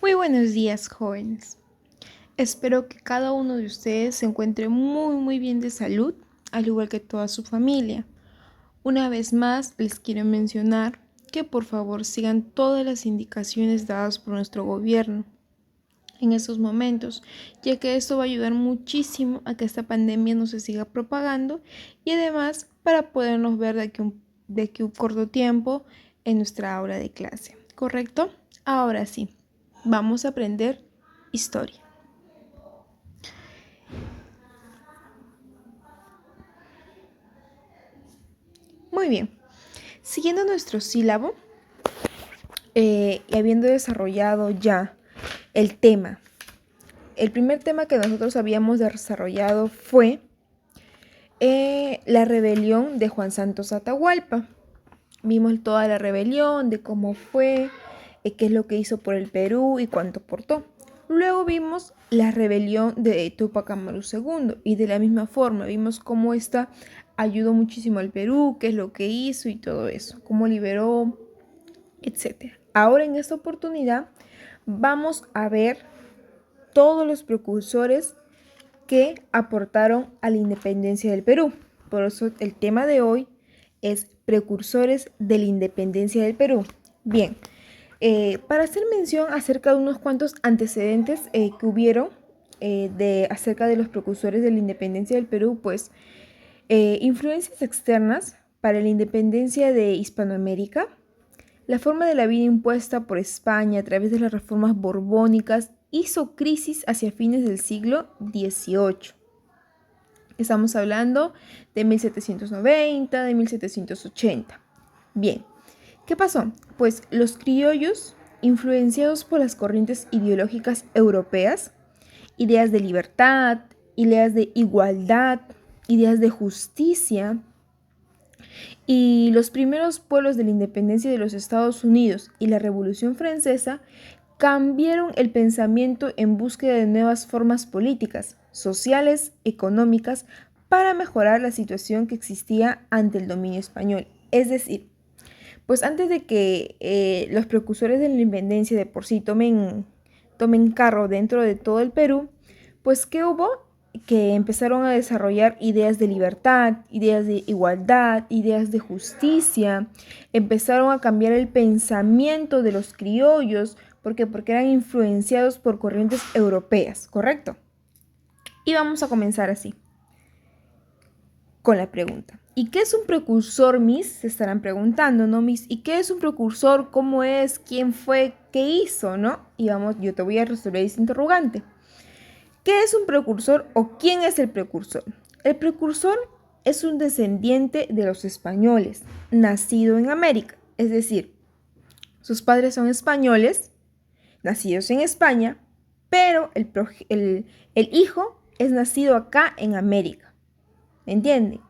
Muy buenos días, jóvenes. Espero que cada uno de ustedes se encuentre muy bien de salud, al igual que toda su familia. Una vez más, les quiero mencionar que por favor sigan todas las indicaciones dadas por nuestro gobierno en estos momentos, ya que esto va a ayudar muchísimo a que esta pandemia no se siga propagando y además para podernos ver de aquí un corto tiempo en nuestra aula de clase. ¿Correcto? Ahora sí, vamos a aprender historia. Muy bien, siguiendo nuestro sílabo y habiendo desarrollado ya el tema, el primer tema que nosotros habíamos desarrollado fue la rebelión de Juan Santos Atahualpa. Vimos toda la rebelión, de cómo fue, qué es lo que hizo por el Perú y cuánto aportó. Luego vimos la rebelión de Túpac Amaru II y de la misma forma vimos cómo esta ayudó muchísimo al Perú, qué es lo que hizo y todo eso, cómo liberó, etc. Ahora en esta oportunidad vamos a ver todos los precursores que aportaron a la independencia del Perú. Por eso el tema de hoy es precursores de la independencia del Perú. Bien, para hacer mención acerca de unos cuantos antecedentes que hubieron acerca de los precursores de la independencia del Perú, pues influencias externas para la independencia de Hispanoamérica, la forma de la vida impuesta por España a través de las reformas borbónicas hizo crisis hacia fines del siglo XVIII. Estamos hablando de 1790, de 1780. Bien, ¿qué pasó? Pues los criollos, influenciados por las corrientes ideológicas europeas, ideas de libertad, ideas de igualdad, ideas de justicia, y los primeros pueblos de la independencia de los Estados Unidos y la Revolución Francesa cambiaron el pensamiento en búsqueda de nuevas formas políticas, sociales, económicas, para mejorar la situación que existía ante el dominio español. Es decir, pues antes de que los precursores de la independencia de por sí tomen carro dentro de todo el Perú, pues ¿qué hubo? Que empezaron a desarrollar ideas de libertad, ideas de igualdad, ideas de justicia, empezaron a cambiar el pensamiento de los criollos, ¿por qué? Porque eran influenciados por corrientes europeas, ¿correcto? Y vamos a comenzar así, con la pregunta. ¿Y qué es un precursor, Miss? Se estarán preguntando, ¿no, Miss? ¿Y qué es un precursor? ¿Cómo es? ¿Quién fue? ¿Qué hizo? ¿No? Y vamos, yo te voy a resolver ese interrogante. ¿Qué es un precursor o quién es el precursor? El precursor es un descendiente de los españoles, nacido en América, es decir, sus padres son españoles, nacidos en España, pero el hijo es nacido acá en América, ¿entienden?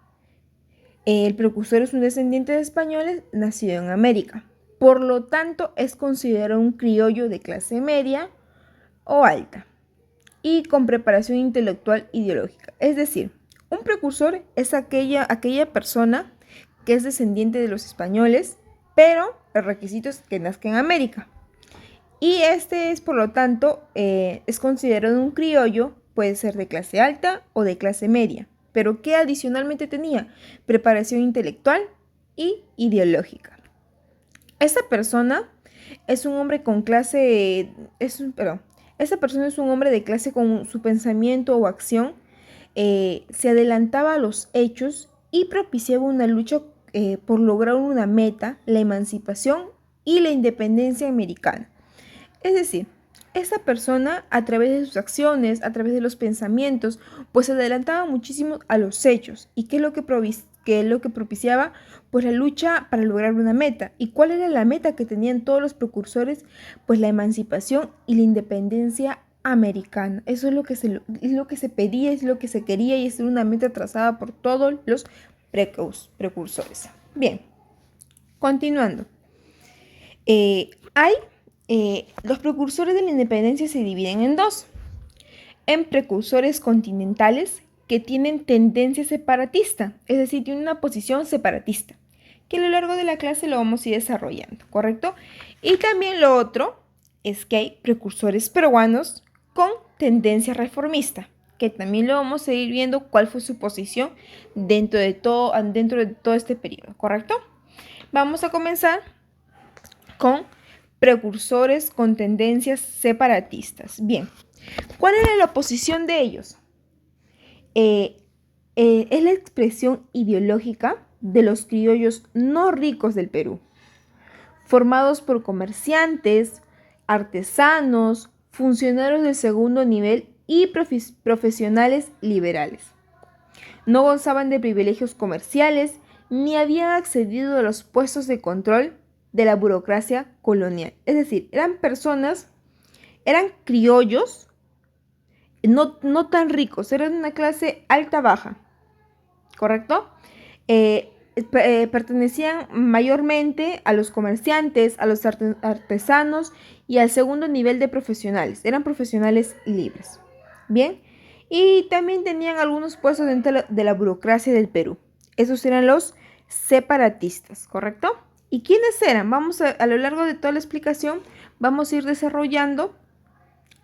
El precursor es un descendiente de españoles, nacido en América, por lo tanto es considerado un criollo de clase media o alta y con preparación intelectual ideológica. Es decir, un precursor es aquella persona que es descendiente de los españoles, pero el requisito es que nazca en América. Y este es, por lo tanto, es considerado un criollo, puede ser de clase alta o de clase media, pero que adicionalmente tenía preparación intelectual y ideológica. Esta persona es un hombre con clase, esta persona es un hombre de clase con su pensamiento o acción, se adelantaba a los hechos y propiciaba una lucha por lograr una meta, la emancipación y la independencia americana. Es decir, esta persona a través de sus acciones, a través de los pensamientos, pues se adelantaba muchísimo a los hechos. ¿Y qué es lo que propiciaba? Pues la lucha para lograr una meta. ¿Y cuál era la meta que tenían todos los precursores? Pues la emancipación y la independencia americana. Eso es lo que se pedía, es lo que se quería y es una meta trazada por todos los precursores. Bien, continuando. Los precursores de la independencia se dividen en dos. En precursores continentales que tienen tendencia separatista, es decir, tienen una posición separatista, que a lo largo de la clase lo vamos a ir desarrollando, ¿correcto? Y también lo otro es que hay precursores peruanos con tendencia reformista, que también lo vamos a ir viendo cuál fue su posición dentro de todo este periodo, ¿correcto? Vamos a comenzar con precursores con tendencias separatistas. Bien, ¿cuál era la posición de ellos? Es la expresión ideológica de los criollos no ricos del Perú, formados por comerciantes, artesanos, funcionarios de segundo nivel y profesionales liberales. No gozaban de privilegios comerciales ni habían accedido a los puestos de control de la burocracia colonial. Es decir, eran criollos, no tan ricos, eran una clase alta-baja, ¿correcto? Pertenecían mayormente a los comerciantes, a los artesanos y al segundo nivel de profesionales. Eran profesionales libres. Bien, y también tenían algunos puestos dentro de la burocracia del Perú. Esos eran los separatistas, ¿correcto? ¿Y quiénes eran? A lo largo de toda la explicación, vamos a ir desarrollando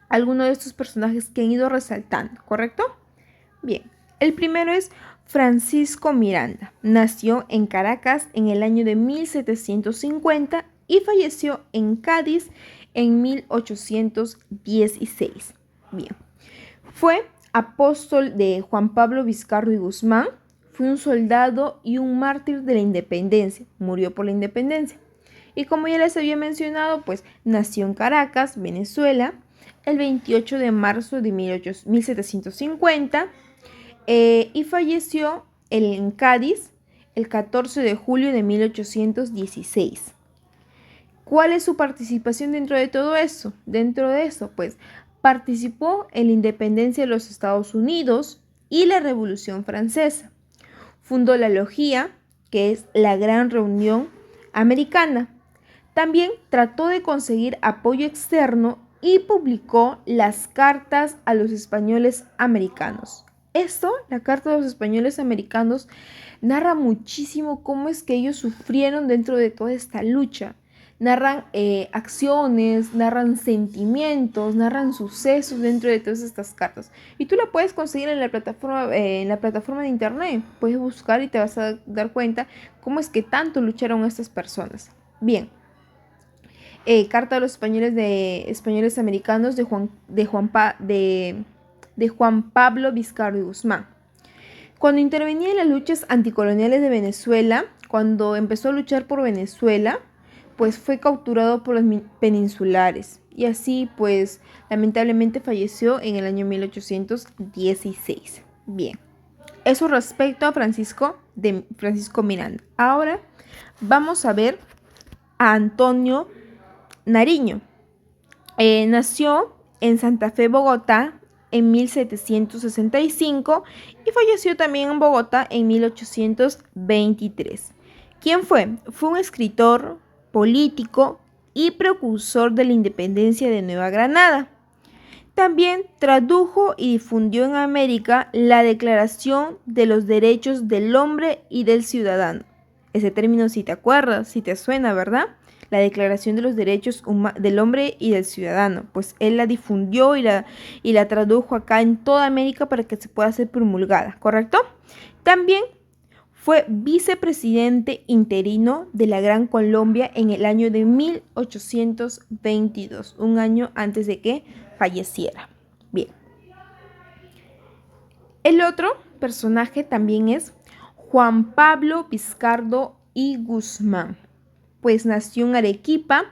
algunos de estos personajes que han ido resaltando, ¿correcto? Bien, el primero es Francisco Miranda. Nació en Caracas en el año de 1750 y falleció en Cádiz en 1816. Bien, fue apóstol de Juan Pablo Vizcarro y Guzmán, fue un soldado y un mártir de la independencia, murió por la independencia. Y como ya les había mencionado, pues nació en Caracas, Venezuela, el 28 de marzo de 1750 y falleció en Cádiz el 14 de julio de 1816. ¿Cuál es su participación dentro de todo eso? Dentro de eso, pues participó en la independencia de los Estados Unidos y la Revolución Francesa. Fundó la Logia, que es la Gran Reunión Americana. También trató de conseguir apoyo externo y publicó las cartas a los españoles americanos. La carta de los españoles americanos, narra muchísimo cómo es que ellos sufrieron dentro de toda esta lucha. Narran acciones, narran sentimientos, narran sucesos dentro de todas estas cartas. Y tú la puedes conseguir en la plataforma de internet. Puedes buscar y te vas a dar cuenta cómo es que tanto lucharon estas personas. Bien. Carta a los españoles americanos de Juan Pablo Vizcarro y Guzmán. Cuando intervenía en las luchas anticoloniales de Venezuela, cuando empezó a luchar por Venezuela, pues fue capturado por los peninsulares y así pues lamentablemente falleció en el año 1816. Bien, eso respecto a Francisco Miranda. Ahora vamos a ver a Antonio Nariño. Nació en Santa Fe, Bogotá, en 1765 y falleció también en Bogotá en 1823. ¿Quién fue? Fue un escritor, político y precursor de la independencia de Nueva Granada. También tradujo y difundió en América la Declaración de los Derechos del Hombre y del Ciudadano. Ese término, si te acuerdas, si te suena, ¿verdad? La Declaración de los Derechos del Hombre y del Ciudadano. Pues él la difundió y la tradujo acá en toda América para que se pueda ser promulgada, ¿correcto? También fue vicepresidente interino de la Gran Colombia en el año de 1822, un año antes de que falleciera. Bien. El otro personaje también es Juan Pablo Vizcarro y Guzmán. Pues nació en Arequipa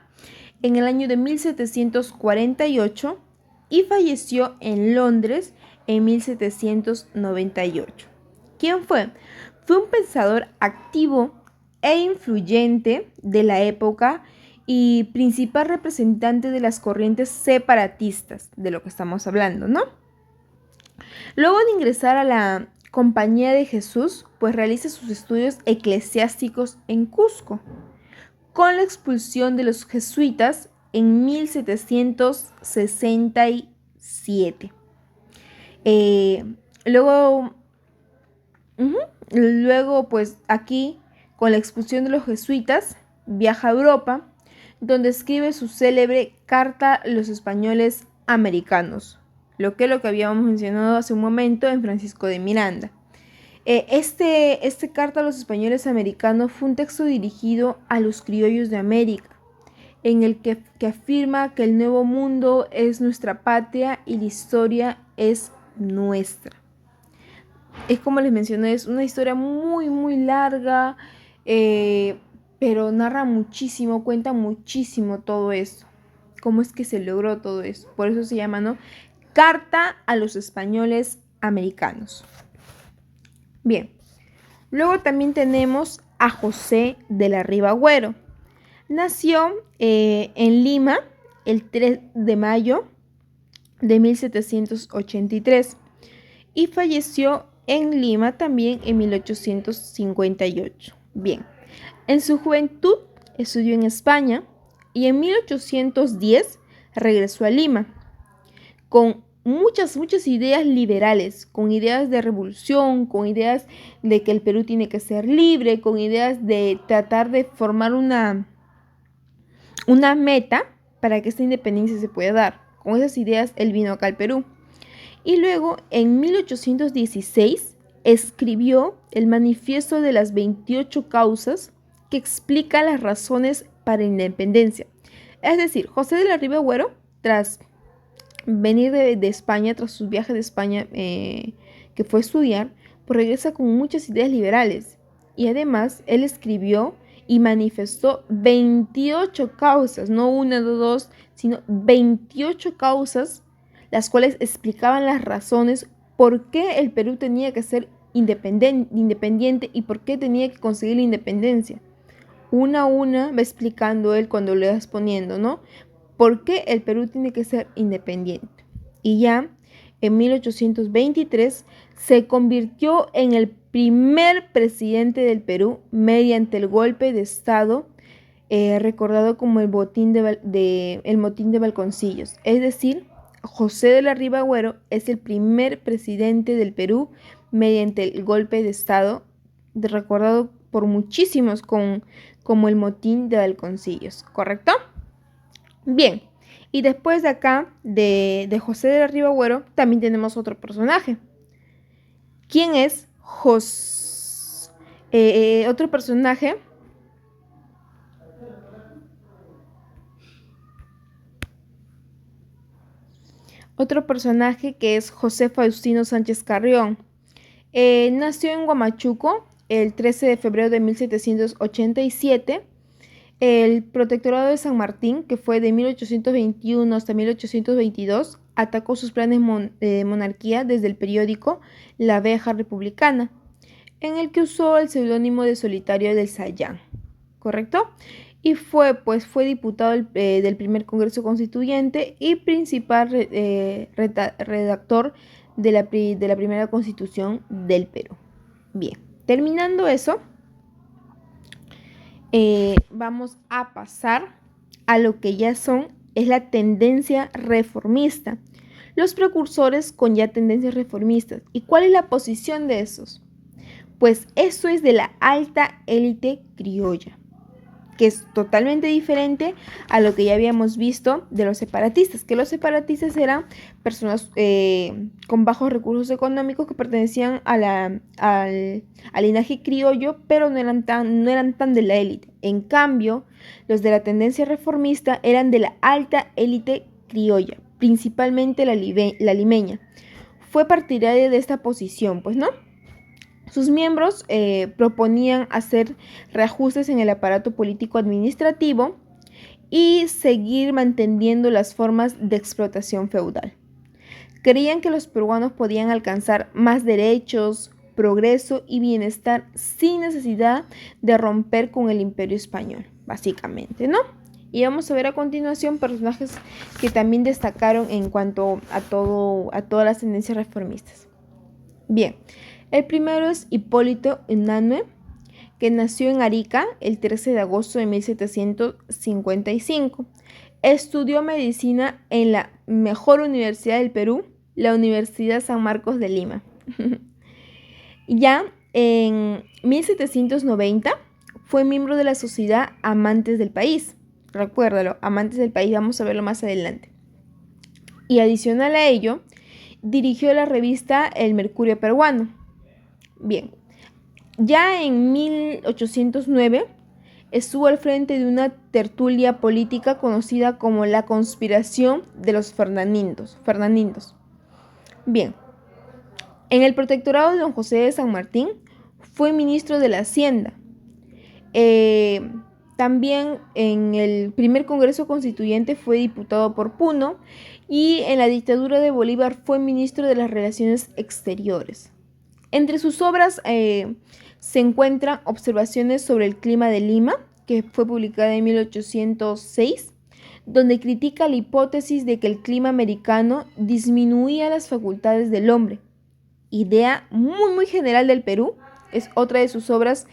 en el año de 1748 y falleció en Londres en 1798. ¿Quién fue? Fue un pensador activo e influyente de la época y principal representante de las corrientes separatistas, de lo que estamos hablando, ¿no? Luego de ingresar a la Compañía de Jesús, pues realiza sus estudios eclesiásticos en Cusco, con la expulsión de los jesuitas en 1767. Luego, pues aquí, con la expulsión de los jesuitas, viaja a Europa, donde escribe su célebre Carta a los españoles americanos, lo que habíamos mencionado hace un momento en Francisco de Miranda. Este Carta a los españoles americanos fue un texto dirigido a los criollos de América, en el que afirma que el Nuevo Mundo es nuestra patria y la historia es nuestra. Es como les mencioné, es una historia muy, muy larga, pero narra muchísimo, cuenta muchísimo todo esto. Cómo es que se logró todo eso. Por eso se llama, ¿no?, Carta a los españoles americanos. Bien, luego también tenemos a José de la Riva Agüero. Nació en Lima el 3 de mayo de 1783 y falleció en Lima también en 1858. Bien, en su juventud estudió en España y en 1810 regresó a Lima con muchas ideas liberales, con ideas de revolución, con ideas de que el Perú tiene que ser libre, con ideas de tratar de formar una meta para que esta independencia se pueda dar. Con esas ideas él vino acá al Perú. Y luego, en 1816, escribió el Manifiesto de las 28 Causas, que explica las razones para la independencia. Es decir, José de la Riva Agüero, tras venir de España, tras sus viajes de España que fue a estudiar, pues regresa con muchas ideas liberales. Y además, él escribió y manifestó 28 causas, no una, no dos, sino 28 causas, las cuales explicaban las razones por qué el Perú tenía que ser independiente y por qué tenía que conseguir la independencia. Una a una va explicando él cuando le va exponiendo, ¿no?, por qué el Perú tiene que ser independiente. Y ya en 1823 se convirtió en el primer presidente del Perú mediante el golpe de Estado recordado como el motín de Balconcillos. Es decir, José de la Riva Agüero es el primer presidente del Perú mediante el golpe de Estado recordado por muchísimos como el motín de Balconcillos, ¿correcto? Bien, y después de acá, de José de la Riva Agüero, también tenemos otro personaje. ¿Quién es otro personaje? Otro personaje que es José Faustino Sánchez Carrión. Nació en Huamachuco el 13 de febrero de 1787. El protectorado de San Martín, que fue de 1821 hasta 1822, atacó sus planes de monarquía desde el periódico La Abeja Republicana, en el que usó el seudónimo de Solitario del Sayán, ¿correcto? Y fue diputado del primer Congreso Constituyente y principal redactor de la primera Constitución del Perú. Bien, terminando eso, vamos a pasar a lo que ya es la tendencia reformista. Los precursores con ya tendencias reformistas. ¿Y cuál es la posición de esos? Pues eso es de la alta élite criolla, que es totalmente diferente a lo que ya habíamos visto de los separatistas, que los separatistas eran personas con bajos recursos económicos que pertenecían al linaje criollo, pero no eran tan de la élite. En cambio, los de la tendencia reformista eran de la alta élite criolla, principalmente la limeña. Fue partidaria de esta posición, pues, ¿no? Sus miembros proponían hacer reajustes en el aparato político-administrativo y seguir manteniendo las formas de explotación feudal. Creían que los peruanos podían alcanzar más derechos, progreso y bienestar sin necesidad de romper con el imperio español, básicamente, ¿no? Y vamos a ver a continuación personajes que también destacaron en cuanto a todas las tendencias reformistas. Bien. El primero es Hipólito Unanue, que nació en Arica el 13 de agosto de 1755. Estudió medicina en la mejor universidad del Perú, la Universidad San Marcos de Lima. Ya en 1790 fue miembro de la Sociedad Amantes del País. recuérdalo, amantes del país, vamos a verlo más adelante. Y adicional a ello, dirigió la revista El Mercurio Peruano. Bien, ya en 1809 estuvo al frente de una tertulia política conocida como la Conspiración de los Fernandindos. Bien, en el protectorado de don José de San Martín fue ministro de la Hacienda. También en el primer Congreso Constituyente fue diputado por Puno y en la dictadura de Bolívar fue ministro de las Relaciones Exteriores. Entre sus obras se encuentran Observaciones sobre el clima de Lima, que fue publicada en 1806, donde critica la hipótesis de que el clima americano disminuía las facultades del hombre. Idea muy general del Perú, es otra de sus obras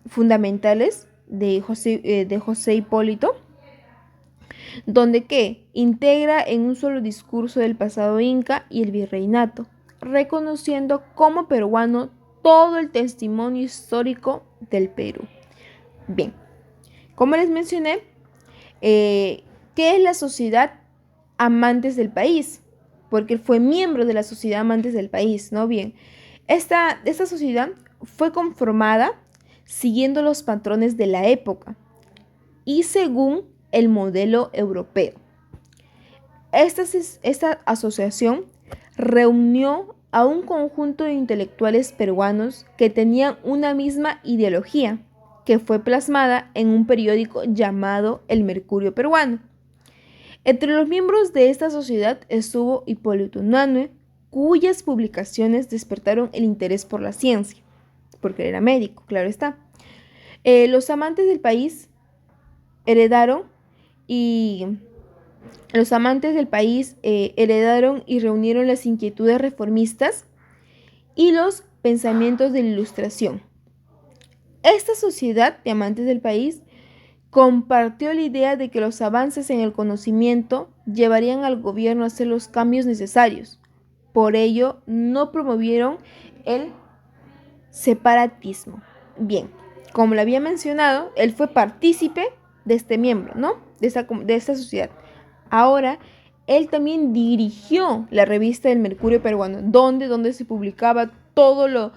fundamentales de José Hipólito, donde integra en un solo discurso del pasado inca y el virreinato, reconociendo como peruano todo el testimonio histórico del Perú. Bien, como les mencioné, ¿qué es la Sociedad Amantes del País? Porque él fue miembro de la Sociedad Amantes del País, ¿no? Bien, esta sociedad fue conformada siguiendo los patrones de la época y según el modelo europeo. Esta asociación reunió a un conjunto de intelectuales peruanos que tenían una misma ideología, que fue plasmada en un periódico llamado El Mercurio Peruano. Entre los miembros de esta sociedad estuvo Hipólito Unanue, cuyas publicaciones despertaron el interés por la ciencia, porque él era médico, claro está. Los amantes del país heredaron y reunieron las inquietudes reformistas y los pensamientos de la Ilustración. Esta sociedad de amantes del país compartió la idea de que los avances en el conocimiento llevarían al gobierno a hacer los cambios necesarios. Por ello, no promovieron el separatismo. Bien, como lo había mencionado, él fue partícipe de este miembro, ¿no? De esta sociedad. Ahora, él también dirigió la revista del Mercurio Peruano, donde se publicaba todo lo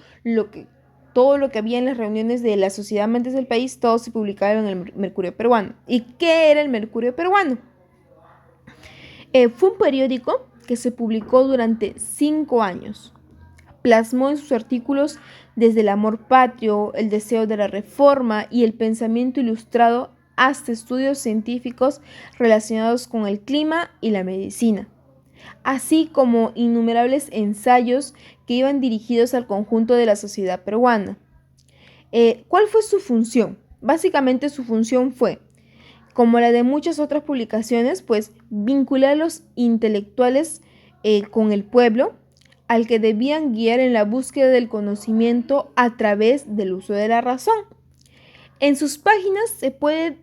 que había en las reuniones de la Sociedad Amantes del País, todo se publicaba en el Mercurio Peruano. ¿Y qué era el Mercurio Peruano? Fue un periódico que se publicó durante 5 años. Plasmó en sus artículos desde el amor patrio, el deseo de la reforma y el pensamiento ilustrado hasta estudios científicos relacionados con el clima y la medicina, así como innumerables ensayos que iban dirigidos al conjunto de la sociedad peruana. ¿Cuál fue su función? Básicamente su función fue, como la de muchas otras publicaciones, pues vincular a los intelectuales con el pueblo, al que debían guiar en la búsqueda del conocimiento a través del uso de la razón. En sus páginas se fue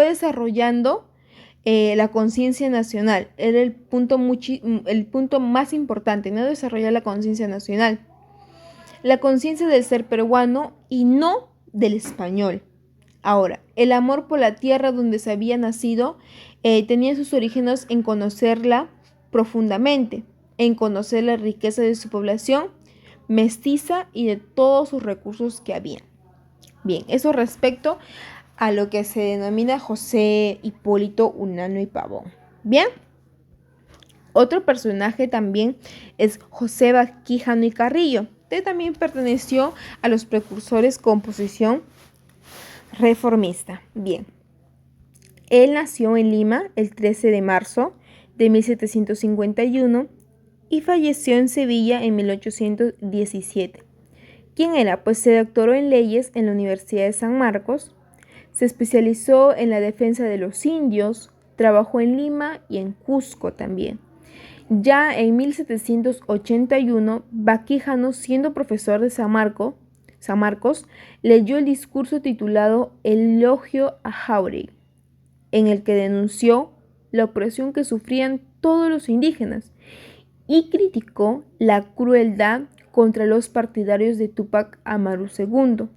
desarrollando la conciencia nacional. Era el punto más importante, ¿no? Desarrollar la conciencia nacional. La conciencia del ser peruano y no del español. Ahora, el amor por la tierra donde se había nacido tenía sus orígenes en conocerla profundamente, en conocer la riqueza de su población mestiza y de todos sus recursos que había. Bien, eso respecto a lo que se denomina José Hipólito Unanue y Pavón. Bien, otro personaje también es José Quijano y Carrillo, que también perteneció a los precursores con posición reformista. Bien, él nació en Lima el 13 de marzo de 1751 y falleció en Sevilla en 1817. ¿Quién era? Pues se doctoró en leyes en la Universidad de San Marcos, se especializó en la defensa de los indios, trabajó en Lima y en Cusco también. Ya en 1781, Quijano, siendo profesor de San Marcos, leyó el discurso titulado Elogio a Jáuregui, en el que denunció la opresión que sufrían todos los indígenas y criticó la crueldad contra los partidarios de Túpac Amaru II.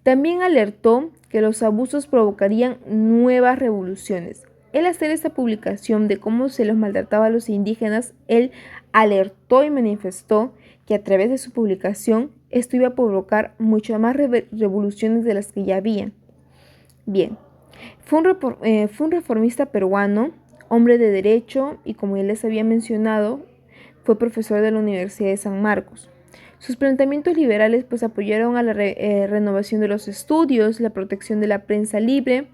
También alertó que los abusos provocarían nuevas revoluciones. Al hacer esta publicación de cómo se los maltrataba a los indígenas, él alertó y manifestó que a través de su publicación esto iba a provocar muchas más revoluciones de las que ya había. Bien, fue un reformista peruano, hombre de derecho y, como ya les había mencionado, fue profesor de la Universidad de San Marcos. Sus planteamientos liberales pues apoyaron a la renovación de los estudios, la protección de la prensa libre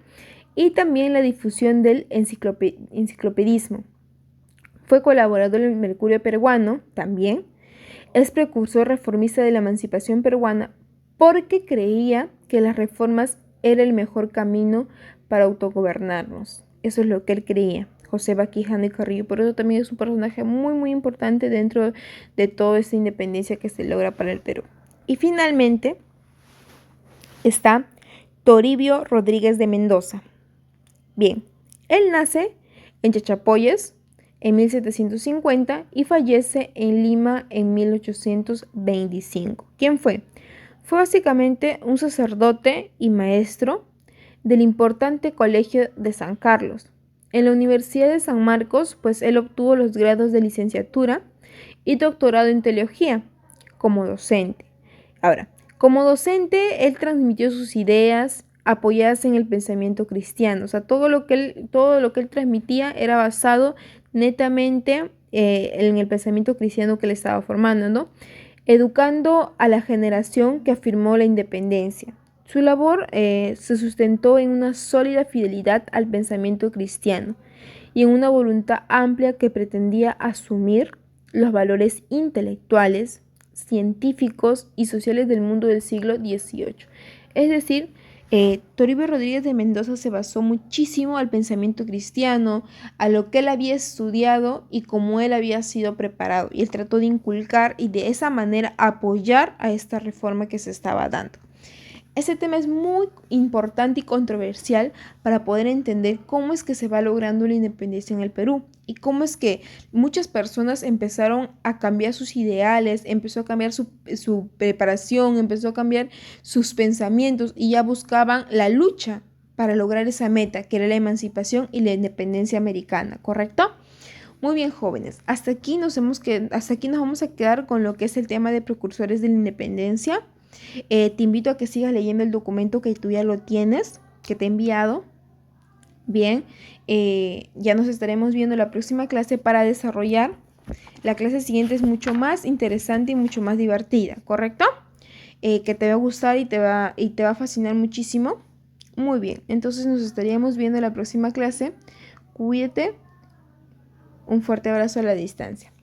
y también la difusión del enciclopedismo. Fue colaborador del Mercurio peruano también. Es precursor reformista de la emancipación peruana porque creía que las reformas era el mejor camino para autogobernarnos. Eso es lo que él creía. José Baquijano y Carrillo, por eso también es un personaje muy importante dentro de toda esta independencia que se logra para el Perú. Y finalmente está Toribio Rodríguez de Mendoza. Bien, él nace en Chachapoyas en 1750 y fallece en Lima en 1825. ¿Quién fue? Fue básicamente un sacerdote y maestro del importante Colegio de San Carlos. En la Universidad de San Marcos, pues él obtuvo los grados de licenciatura y doctorado en teología como docente. Ahora, como docente, él transmitió sus ideas apoyadas en el pensamiento cristiano. O sea, todo lo que él transmitía era basado netamente en el pensamiento cristiano que él estaba formando, ¿no? Educando a la generación que afirmó la independencia. Su labor se sustentó en una sólida fidelidad al pensamiento cristiano y en una voluntad amplia que pretendía asumir los valores intelectuales, científicos y sociales del mundo del siglo XVIII. Es decir, Toribio Rodríguez de Mendoza se basó muchísimo al pensamiento cristiano, a lo que él había estudiado y cómo él había sido preparado. Y él trató de inculcar y de esa manera apoyar a esta reforma que se estaba dando. Este tema es muy importante y controversial para poder entender cómo es que se va logrando la independencia en el Perú y cómo es que muchas personas empezaron a cambiar sus ideales, empezó a cambiar su preparación, empezó a cambiar sus pensamientos y ya buscaban la lucha para lograr esa meta, que era la emancipación y la independencia americana, ¿correcto? Muy bien, jóvenes, hasta aquí nos vamos a quedar con lo que es el tema de precursores de la independencia. Te invito a que sigas leyendo el documento que tú ya lo tienes, que te he enviado. Bien, ya nos estaremos viendo la próxima clase para desarrollar. La clase siguiente es mucho más interesante y mucho más divertida, ¿correcto? Que te va a gustar y te va a fascinar muchísimo. Muy bien, entonces nos estaríamos viendo en la próxima clase. Cuídate. Un fuerte abrazo a la distancia.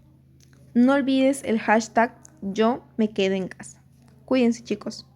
No olvides el hashtag yo me quedo en casa. Cuídense, chicos.